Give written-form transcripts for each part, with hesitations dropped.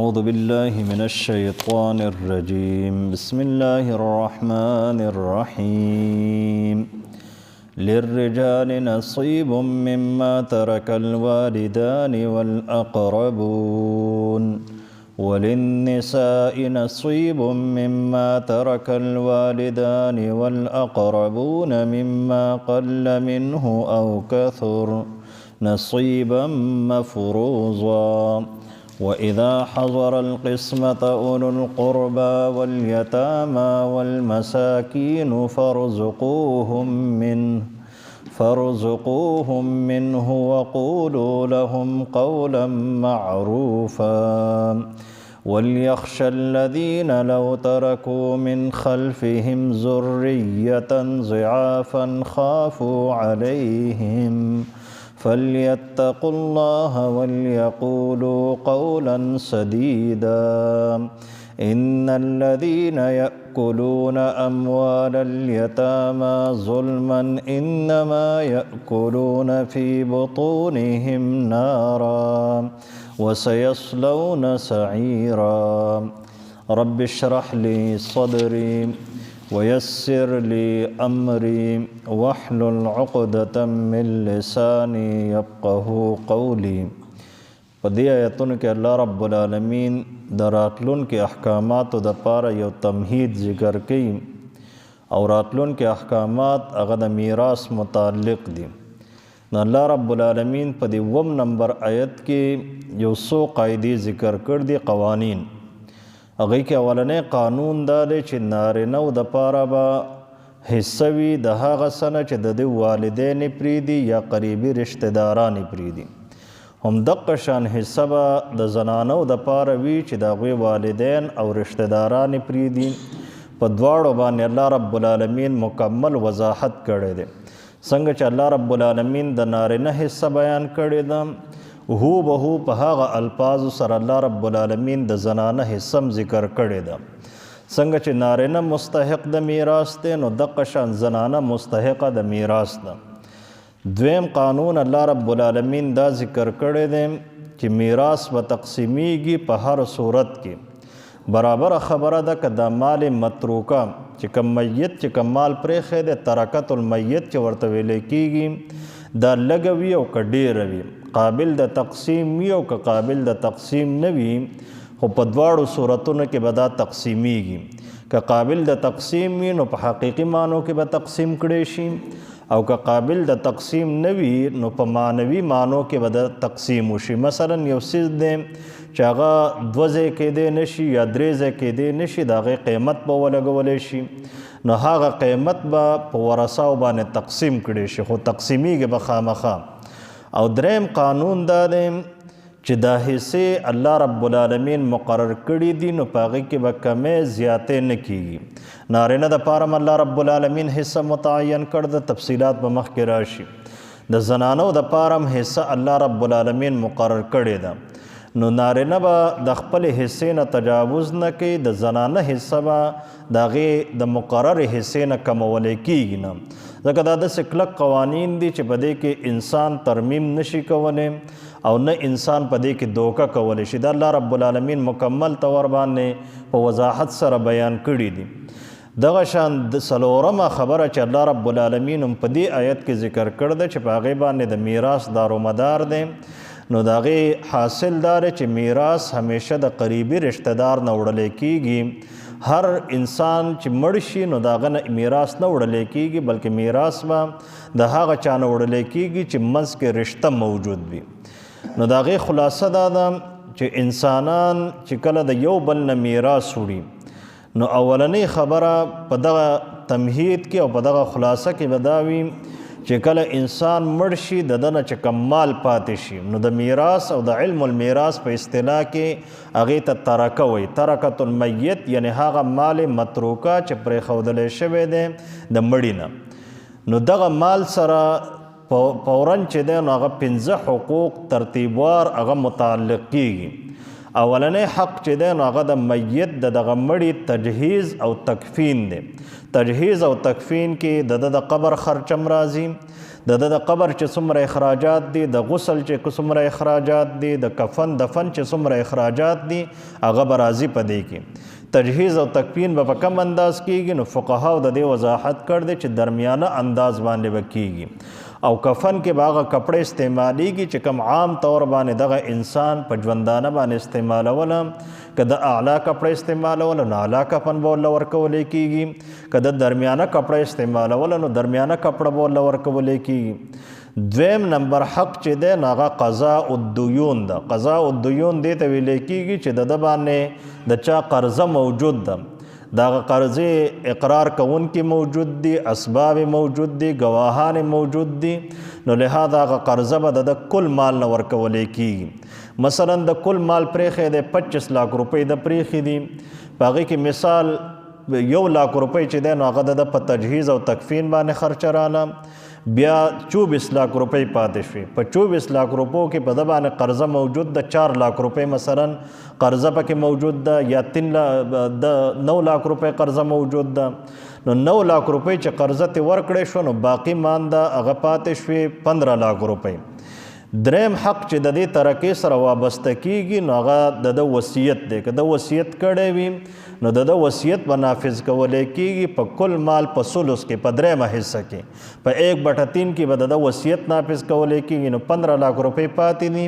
أعوذ بالله من الشيطان الرجيم بسم الله الرحمن الرحيم للرجال نصيب مما ترك الوالدان والأقربون وللنساء نصيب مما ترك الوالدان والأقربون مما قل منه أو كثر نصيبا مفروضا وإذا حضر القسمة أولو القربى واليتامى والمساكين فارزقوهم منه وقولوا لهم قولا معروفا وليخشى الذين لو تركوا من خلفهم ذرية ضعافا خافوا عليهم فليتقوا الله وليقولوا قولا سديدا إن الذين يأكلون أموال اليتامى ظلما إنما يأكلون في بطونهم نارا وسيصلون سعيرا رب اشرح لي صدري ويسر لي أمري واحلل عقدة من لساني يفقه قولي. په دې آیتونو کې الله رب العالمین د راتلونکو احکاماتو دپاره یو تمهید ذکر کوي او راتلونکي احکامات هغه د میراث متعلق دي. نو الله رب العالمین په دې 9 نمبر آیت کې یو څو قاعدې ذکر کړ دي، قوانین. هغې کې اولنی قانون دا دی چې نارینهو دپاره به حصه وي د هغه څه نه چې د ده والدین یې پرېږدي یا قریبي رشتهداران یې پرېږدي. همدغه شان حصه به د زنانو دپاره وي چې د هغوی والدین او رشتهداران یې پرېږدي. په دواړو باندې الله رب العالمین مکمل وضاحت کړی دی. څنګه چې الله رب العالمین د نارینه حصه بیان کړې ده، هو به هو په هغه الفاظو سره الله رب العالمین د زنانه حصه ذکر کړې ده. څنګه چې نارینه مستحق د میراث دی، نو دغه شان زنانه مستحقه د میراث ده. دویم قانون الله رب العالمین دا ذکر کړی دی چې میراث به تقسیمیږي په هر صورت کې. برابره خبره ده که د مال متروکه چې کوم میت چې کوم مال پرېښی دی، ترکت المیت چې ورته ویلی کېږي، دا لږه وي او که ډېره وي، قابل د تقسیم وي او که قابل د تقسیم نه وي، خو په دواړو صورتونو کې به دا تقسیمیږي. که قابل د تقسیم وي نو په حقیقي معنو کې به تقسیم کړی شي، او که قابل د تقسیم نه وي نو په معنوي معنو کې به د تقسیم وشي. مثلا یو څیز دی چې هغه 2 ځای کېدی نه شي یا 3 ځای کېدی نه شي، د هغې قیمت به ولګولی شي، نو هغه قیمت به په ورثاو باندې تقسیم کړی شي، خو تقسیمیږي به خامخا. او دریم قانون دا دی چې دا حصې الله رب العالمین مقرر کړي دي، نو په هغې کې به کمې زیاتې نه کېږي. نارینه دپاره هم الله رب العالمین حصه متعین کړ ده، تفصیلات به مخکې راشي. د زنانو دپاره هم حصه الله رب العالمین مقرر کړې ده. نو نارینه به د خپلې حصې نه تجاوز نه کوي، د زنانه حصه به د هغې د مقررې حصې نه کمولی کېږي نه، ځکه دا داسې کلک قوانین دي چې په دې کې انسان ترمیم نشي کولی او نه انسان په دې کې دوکه کولی شي. دا الله رب العالمین مکمل طور باندې په وضاحت سره بیان کړي دي. دغه شان د 4مه خبره چې الله رب العالمین هم په دې آیت کې ذکر کړی ده چې په هغې باندې د میراث دارومدار دی، نو د هغې حاصل دا دی چې میراث همیشه د قریبي رشتهدار نه وړلی کېږي. هر انسان چې مړ شي نو د هغه نه میراث نه وړلی کېږي، بلکې میراث به د هغه چا نه وړلی کېږي چې منځ کې رشته موجود وي. نو د هغې خلاصه دا ده چې انسانان چې کله د یو بل نه میراث وړي، نو اولنۍ خبره په دغه تمهید کې او په دغه خلاصه کې به دا وي چې کله انسان مړ شي د ده نه چې کوم مال پاتې شي، نو د میراث او د علم المیراث په اصطلاح کې هغې ته ترکه وایي. ترکت المیت یعنی هغه مال متروکه چې پرېښودلی شوی دی د مړي نه. نو دغه مال سره فوراً چې دی نو هغه 5 حقوق ترتیبوار هغه متعلق کېږي. اولنی حق چې دی نو هغه د میت د دغه مړي تجهیز او تکفین دی. تجهیز او تکفین کې د قبر خرچم راځي، د قبر چې څومره اخراجات دي، د غسل چې څومره اخراجات دي، د کفن دفن چې څومره اخراجات دي، هغه به راځي په دې کې. تجهیز او تکفین به په کم انداز کېږي، نو فقهاو د دې وضاحت کړ دی چې درمیانه انداز باندې به کېږي. او کفن کې به هغه کپړې استعمالیږي چې کوم عام طور باندې دغه انسان په ژوندانه باندې استعمالوله. که د اعلی کپړه استعمالوله نو اعلی کفن به ورله ورکولی کېږي، که د درمیانه کپړه استعمالوله نو درمیانه کپړه به ورله ورکولی کېږي. دویم نمبر حق چې دی نو هغه قضاء الدیون ده. قضاء الدیون دې ته ویلی کېږي چې د ده باندې د چا قرضه موجود ده، د هغه قرضې اقرار کوونکي موجود دي، اسباب موجود دي، ګواهان موجود دي، نو لهذا هغه قرضه به د کل مال نه ورکولی کېږي. مثلا د کل مال پرېښی دی 25 लाख روپۍ د پرېښي دي، په هغې کې مثال 1 लाख روپۍ چې دی نو هغه د په تجهیز او تکفین باندې خرچه راله، بیا 24 लाख روپۍ پاتې شوې. په 24 लाख روپو کې په ده باندې قرضه موجود ده 4 लाख روپۍ مثلا قرضه پکې موجود ده، یا 9 लाख روپۍ قرضه موجود ده. نو 9 लाख روپۍ چې قرضه ترې ورکړی شو نو باقي مانده هغه پاتې شوې 15 लाख روپۍ. دریم حق چې د دې ترکې سره وابسته کېږي نو هغه د ده وصیت دی. که د وصیت کړی وي نو د ده وصیت به نافظ کولی کېږي په کل مال په ثلث کې، په درېیمه حصه کې، په 1/3 کې به د ده وصیت نافظ کولی کېږي. نو 15 लाख روپۍ پاتې دي.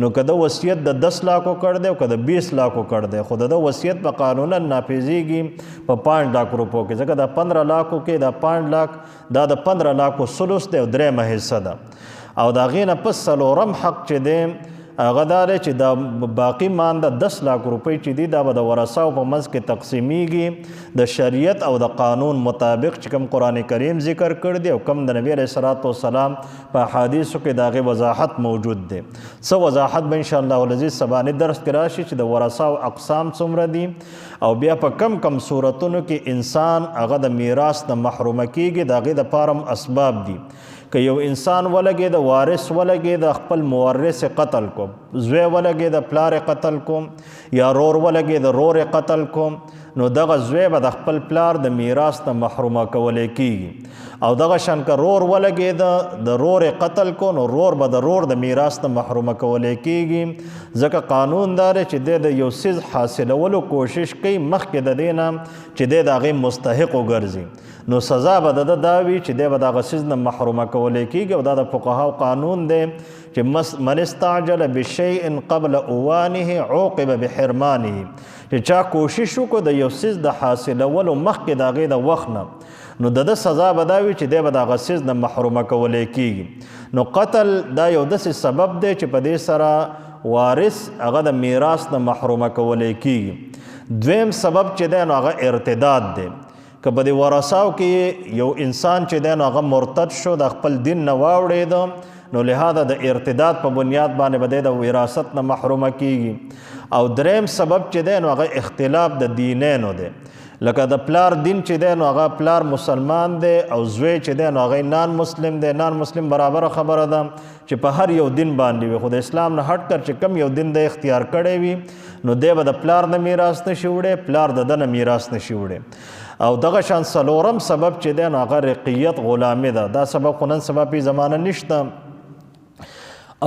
نو که د وصیت د 10 लाख کړ دی او که د 20 लाख کړ دی، خو د ده وصیت به قانونا نافظېږي په 5 लाख روپو کې، ځکه د 15 लाख کې د 5 लाख دا د 15 लाख ثلث دی او درېیمه حصه ده. او د هغې نه پس څلورم حق چې دی هغه دا دی چې د باقي مانده 10 लाख روپۍ چې دي دا به د ورثاو په منځ کې تقسیمیږي د شریعت او د قانون مطابق چې کوم قرآن کریم ذکر کړی دی او کوم د نبی علیه الصلاة والسلام په احادیثو کې د هغې وضاحت موجود دی. څه وضاحت به انشاءالله العزیز سباني درس کې راشي چې د ورثاو اقسام څومره دي او بیا په کم کم صورتونو کې انسان هغه د میراث نه محرومه کېږي، د هغې دپاره هم اسباب دي. که یو انسان ولګې د وارث ولګې د خپل مورث قتل کو، زوی ولګې د پلار قتل کو، یا رور ولګې د رور قتل کو، نو دغه زوی به د خپل پلار د میراث نه محرومه کولی کېږي. او دغه شان که رور ولګې د رور قتل کو نو رور به د رور د میراث نه محرومه کولی کېږي، ځکه قانون دا دی چې دی د یو څیز حاصلولو کوشش کوي مخکې د دې نه چې دی د هغې مستحق وګرځي، نو سزا به د ده دا وي چې دی به د هغه څیز نه محرومه کولی کېږي. او دا د فقهاو قانون دی چې من استعجل بشیء قبل اوانه عوقب بحرمانه، چې چا کوشش وکړو د یو څیز د حاصلولو مخکې د هغې د وخت نه، نو د ده سزا به دا وي چې دی به د هغه څیز نه محرومه کولی کېږي. نو قتل دا یو داسې سبب دی چې په دې سره وارث هغه د میراث نه محرومه کولی کېږي. دویم سبب چې دی نو هغه ارتداد دی. که په دې ورثاو کې یو انسان چې دی نو هغه مرتد شو، د خپل دین نه واوړېده، نو لهذا د ارتداد په بنیاد باندې به دی د وراثت نه محرومه کېږي. او دریم سبب چې دی نو هغه اختلاف د دینینو دی. لکه د پلار دین چې دی نو هغه پلار مسلمان دی او زوی چې دی نو هغه نان مسلم دی. نان مسلم برابره خبره ده چې په هر یو دین باندې وي، خو د اسلام نه هټ کر چې کم یو دین د اختیار کړی وي نو دی به د پلار نه میراث نشي وړی، پلار د ده نه میراث نشي وړی. او دغه شان څلورم سبب چې دی نو هغه رقیت غلامي ده. دا سبب خو نن سبا په زمانه نشته.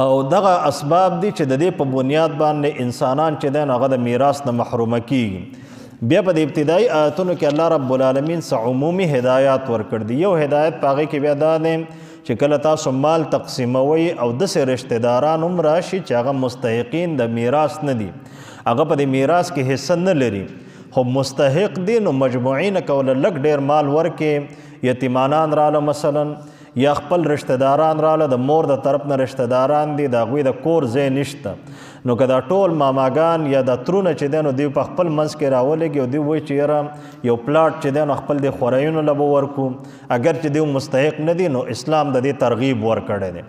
او دغه اسباب دي چې د دې په بنیاد باندې انسانان چې دی نو هغه د میراث نه محرومه کېږي. بیا په د ابتدایي آیتونو کې الله رب العالمین څه عمومي هدایات ورکړ دي. یو هدایت په هغې کې بیا دا دی چې کله تاسو مال تقسیموئ او داسې رشته داران هم راشي چې هغه مستحقین د میراث نه دي، هغه په د میراث کې حصه نه لري خو مستحق دي، نو مجموعي نه کوله لږ ډېر مال ورکې. یتیمانان راله مثلا، یا خپل رشته داران راله، د مور د طرف نه رشته داران دي، د هغوی د کور ځای نشته، نو که دا ټول ماماګان یا د ترونه چې دی نو دوی په خپل منځ کې راولېږي او دوی وایي چې یاره یو پلاټ چې دی نو خپل د خورایونو له به ورکو، اگر چې دوی مستحق نه دي، نو اسلام د دې ترغیب ورکړی دی.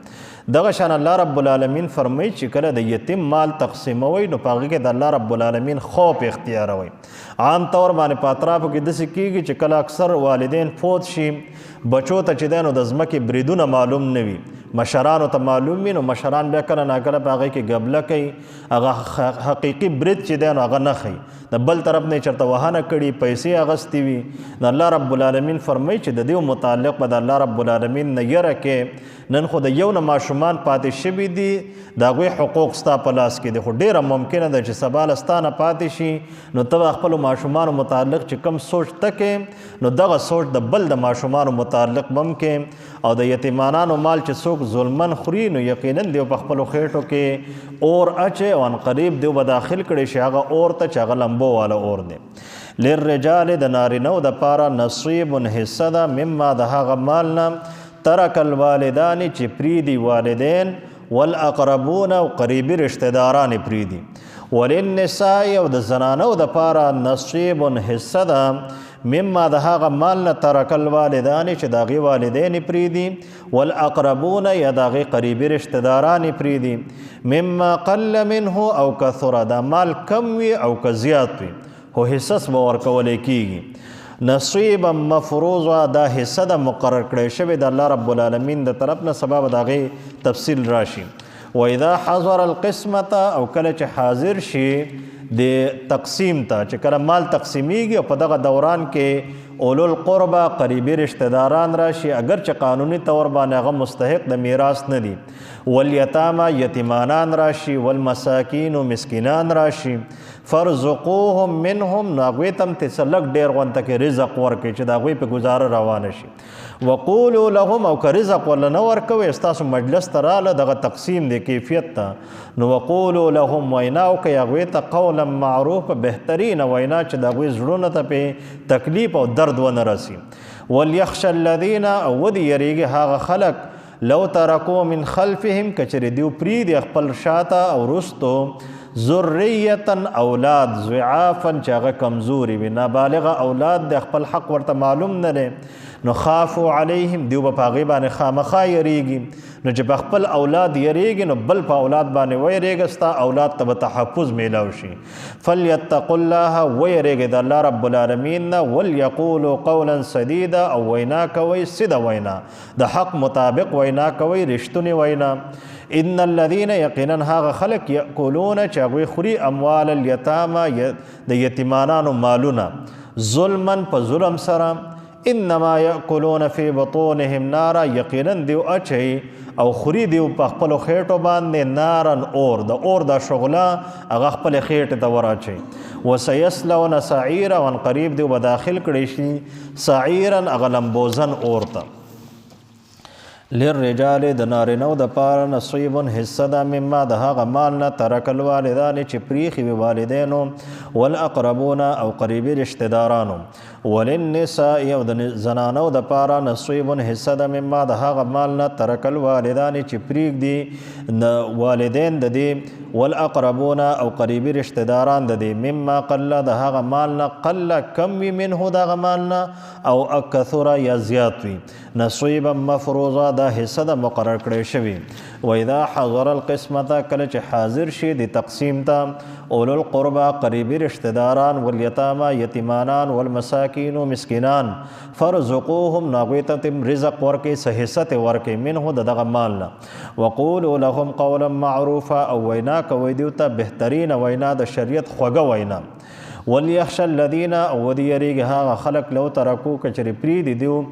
دغه شان الله رب العالمین فرمایي چې کله د یتیم مال تقسیموئ نو په هغې کې د الله رب العالمین خوف اختیاروئ. عام طور باندې په اطرافو کې داسې کېږي چې کله اکثر والدین فوت شي، بچو ته چې دی نو د ځمکې بریدونه معلوم نه وي، مشرانو ته معلوم وي نو مشران بیا کله ناکله په هغې کې ګبله کوي، هغه حقیقي برید چې دی نو هغه نه ښیي، د بل طرف نه یې چېرته وهنه کړي، پیسې اخیستې وي. نو الله رب العالمین فرمایي چې د دې متعلق به د الله رب العالمین نه یره کې. نن خو د یو نه ماشومان پاتې شوي دي، د هغوی حقوق ستا په لاس کې دي، خو ډېره ممکنه ده چې سبا له ستا نه پاتې شي، نو ته به خپلو ماشومانو متعلق چې کوم سوچ ته کې، نو دغه سوچ د بل د ماشومانو متعلق به هم کې. او د یتیمانانو مال چې څوک ظلمن خوري نو یقینا دیو په خپلو خېټو کې اور اچي او ان قریب دیو به داخل کړي شي هغه اور ته چې هغه لمبو والا اور دی. للرجال د نارینهو دپاره نصیب حصه ده مما د هغه مال نه ترک الوالدان چې پریدي والدین والاقربون او قریبي رشتهداران پریدي. وللنساء او د زنانو دپاره نصیب حصه ده مما د هغه مال نه ترک الوالدان چې د هغې والدین پریدي والاقربون یا د هغې قریبي رشتهداران پریدي. مما قل منه او کثره، دا مال کم وي او که زیات وي خو حصص به ورکولی کېږي. نصیبا مفروضا، دا حصه د مقرر کړی شوی د الله رب العالمین د طرف نه، سبا به د هغې تفصیل راشي. و اذا حضر القسمة، او کله چې حاضر شي د تقسیم ته، چې کله مال تقسیمیږي او په دغه دوران کې اولو القربه قریبي رشتهداران راشي، اگر چې قانوني طور باندې هغه مستحق د میراث نه دي. والیتامه، یتیمانان راشي. والمساکین، مسکینان راشي. فرزقوهم منهم، نو هغوی ته هم څه لږ ډېر غونته کې رزق ورکړي چې د هغوی په ګزاره روانه شي. وقولو لهم، او که رزق ورله نه ورکوئ، ستاسو مجلس ته راله دغه تقسیم دی کیفیت ته، نو وقولو لهم، وینا وکئ هغوی ته قولا معروف، په بهترینه وینا چې د هغوی زړونو ته پې تکلیف او درد ونه رسي. وليخشى الذین، او ودې یریږي هغه خلک لو ترکو من خلفهم، که چېرې دیو پرېږدي خپل شاته او رستو ذریتا اولاد ضعافا چې هغه کمزوري وي، نابالغه اولاد د خپل حق ورته معلوم نه دی، نو خافو علیهم، دیو به په هغې باندې خامخا یریږي. نو چې په خپل اولاد یریږي نو بل په اولاد باندې ویریږه، ستا اولاد ته به تحفظ میلاو شي. فلیتقوا الله، ویریږئ د الله رب العالمین نه. ولیقولوا قولا سدیدا، او وینا کوئ سده وینا، د حق مطابق وینا کوئ، رښتونې وینا. ان الذین، یقینا هغه خلک یأکلون چې هغوی خوري اموال الیتامه، د یتیمانانو مالونه، ظلما په ظلم سره. انما یأکلون فی بطونهم نارا، یقینا دیو اچي او خوري دیو په خپلو خېټو باندې نارن اور، د اور دا شغله هغه خپلې خېټې ته وراچي. وسیصلون سعیرا، وان قریب دیو به داخل کړی شي سعیرا هغه لمبوزن اور ته. للرجال، د نارینهو دپاره نصیب حصه ده مما د هغه مال نه ترک الوالدان چې پریښي وي والدینو، والاقربون او قریبي رشتهدارانو. وللنساء، او د زنانو دپاره نصیب حصه ده مما د هغه مال نه ترک الوالدان چې پریږدي والدین د دې، والاقربون او قریبي رشتهداران د دې. مما قل، د هغه مال نه قل کم وي، منه د هغه مال نه، او اکثره یا زیات وي. نصیبا مفروضا، دا حصه ده مقرر کړی شوي. و اذا حضر القسمة، کله چې حاضر شي د تقسیم ته اولو القربه قریبي رشتهداران، والیتامه یتیمانان، والمساکین مسکینان. فرزقوهم، نو هغوی ته رزق ورکړئ، څه حصه ترې ورکړئ، منه د دغه مال نه. وقولوا لهم قولا معروفا، او وینا کوئ دیو ته بهترینه وینا، د شریعت خوږه وینا. وليخشى الذین، او ودې یریږي هغه خلک لو ترکو که چېرې پرېږدي دیو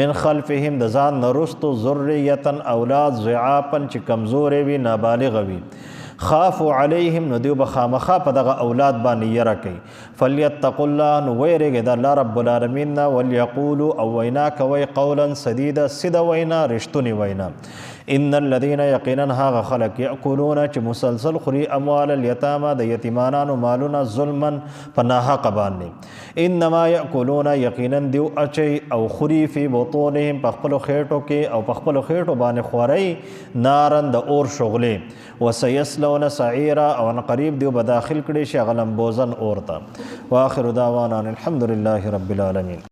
من خلفهم د ځان نه رستو ذریة اولاد ضعافا چې کمزورې وي، نابالغه وي. خافو علیهم، نو دیو به خامخا په دغه اولاد باندې یره کوي. فلیتقوا الله، نو ویریږئ د الله رب العالمین نه. ولیقولوا، او وینا کوئ قولا سدیدا، سده وینا، رښتونې وینا. ان الذین، یقینا هغه خلک یأکلون چې مسلسل خوري اموال الیتامه، د یتیمانانو مالونه، ظلما په ناحقه باندې. انما یأکلون، یقینا دیو اچي او خوري فی بطونهم، په خپلو خېټو کې او په خپلو خېټو باندې خورئ نارن د اور شغلې. وسیصلون سعیرا، او ان قریب دیو به داخل کړي شي هغه لمبوزن اور ته. واخر دعوانا الحمد لله رب العالمین.